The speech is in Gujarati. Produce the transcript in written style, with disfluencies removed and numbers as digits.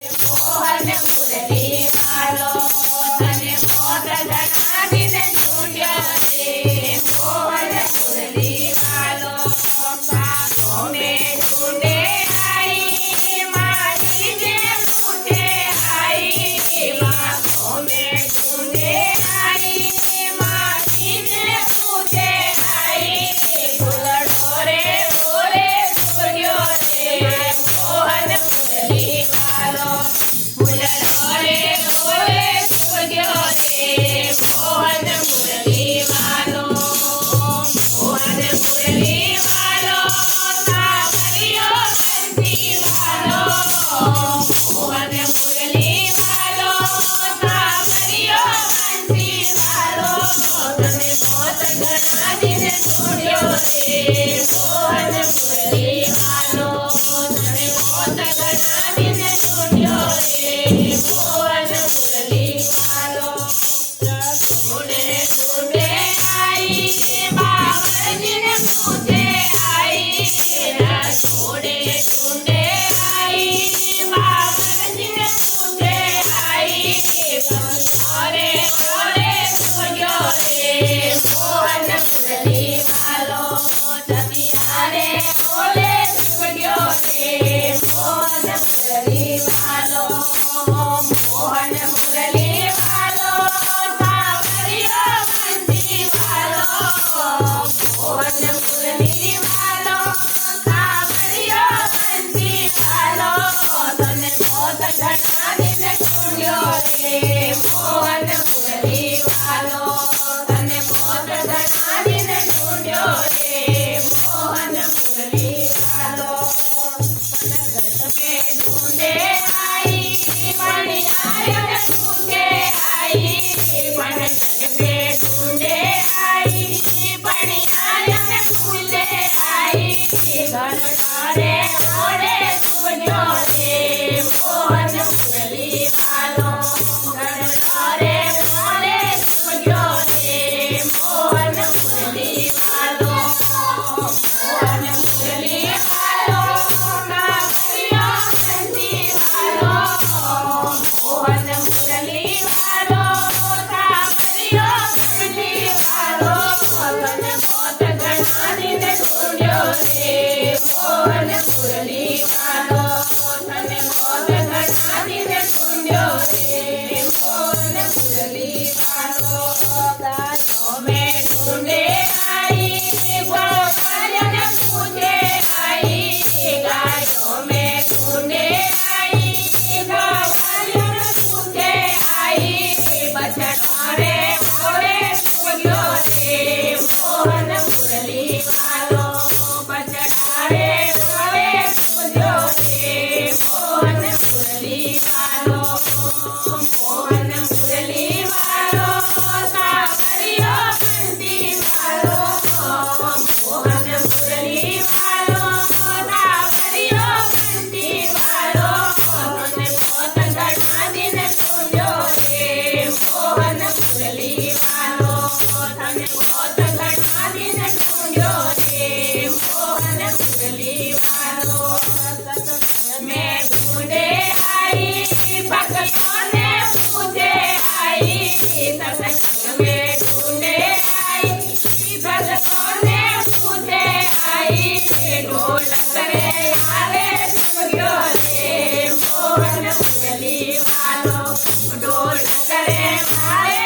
મોહન મુરલી વાલો તને મોત જણાવીને ઢૂંઢ્યો રે મોહન મુરલી વાલો બાપો મેં ઢૂંઢે આઈ મારી જે પૂછે આઈ બાપો મેં ઢૂંઢે આઈ મારી જે પૂછે આઈ ફૂલડો રે બોરે સૂર્યો રે મોહન મુરલી વાલો ફૂલડો રે બોરે સૂર્યો રે મોહન મુરલી વાલો મોહન મુરલી વાલો સાવરિયો બંસી વાલો મોહન મુરલી વાલો સાવરિયો બંસી વાલો તને મોત જણાવીને ઢૂંઢ્યો રે મોહન મુરલી વાલો તને મોત જણાવીને ઢૂંઢ્યો રે મોહન મુરલી વાલો ઢૂંઢે ઢૂંઢે આઈ બાવળજીને પૂછે આઈ ઢૂંઢે ઢૂંઢે આઈ બાવળજીને પૂછે આઈ ઓરે ઓરે સૂર્યો રે મોહન મુરલી વાલો જમિયારે ઓરે સૂર્યો રે મોહન મુરલી વાલો મોહન મુરલી વાલો સાવરિયો બંસી વાલો મોહન મુરલી વાલો સાવરિયો બંસી વાલો તને મોત જણાવીને ઢૂંઢ્યો રે મોહન મુરલી વાલો તને મોત જણાવીને ઢૂંઢ્યો રે મોહન મુરલી વાલો તને ગઢ પે ઢૂંઢે આઈ મણિયારને પૂછે આઈ પણ ગઢ પે ઢૂંઢે આઈ મણિયારને પૂછે આઈ ઘરડા રે ઓરે સૂર્યો રે મોહન મુરલી વાલો ઘરડા રે ઓરે સૂર્યો રે મોહન મુરલી વાલો મોહન મુરલી વાલો સાવરિયો બંસી વાલો મોહન મુરલી વાલો સાવરિયો બંસી વાલો તને મોત જણાવીને ઢૂંઢ્યો રે મોહન મુરલી વાલો તને મોત જણાવીને ઢૂંઢ્યો રે મોહન મુરલી વાલો ગાયો મેં ઢૂંઢે આઈ ગોવાળને પૂછે આઈ ગાયો મેં ઢૂંઢે આઈ ગોવાળને પૂછે આઈ બછડા રે ઓરે સૂર્યો રે મોહન મુરલી વાલો બછડા રે ઓરે સૂર્યો રે મોહન મુરલી વાલો મોહન મુરલી વાલો સાવરિયો બંસી વાલો મોહન મુરલી વાલો સાવરિયો બંસી વાલો તને મોત જણાવીને ઢૂંઢ્યો રે મોહન મુરલી વાલો તને મોત જણાવીને ઢૂંઢ્યો રે મોહન મુરલી વાલો મેં ઢૂંઢે આઈ ભક્તોને પૂછે આઈ સત્સંગ મેં ઢૂંઢે આઈ ભક્તોને પૂછે આઈ ઢોલક રે આવે સૂર્યો રે મોહન મુરલી વાલો ઢોલક રે આવે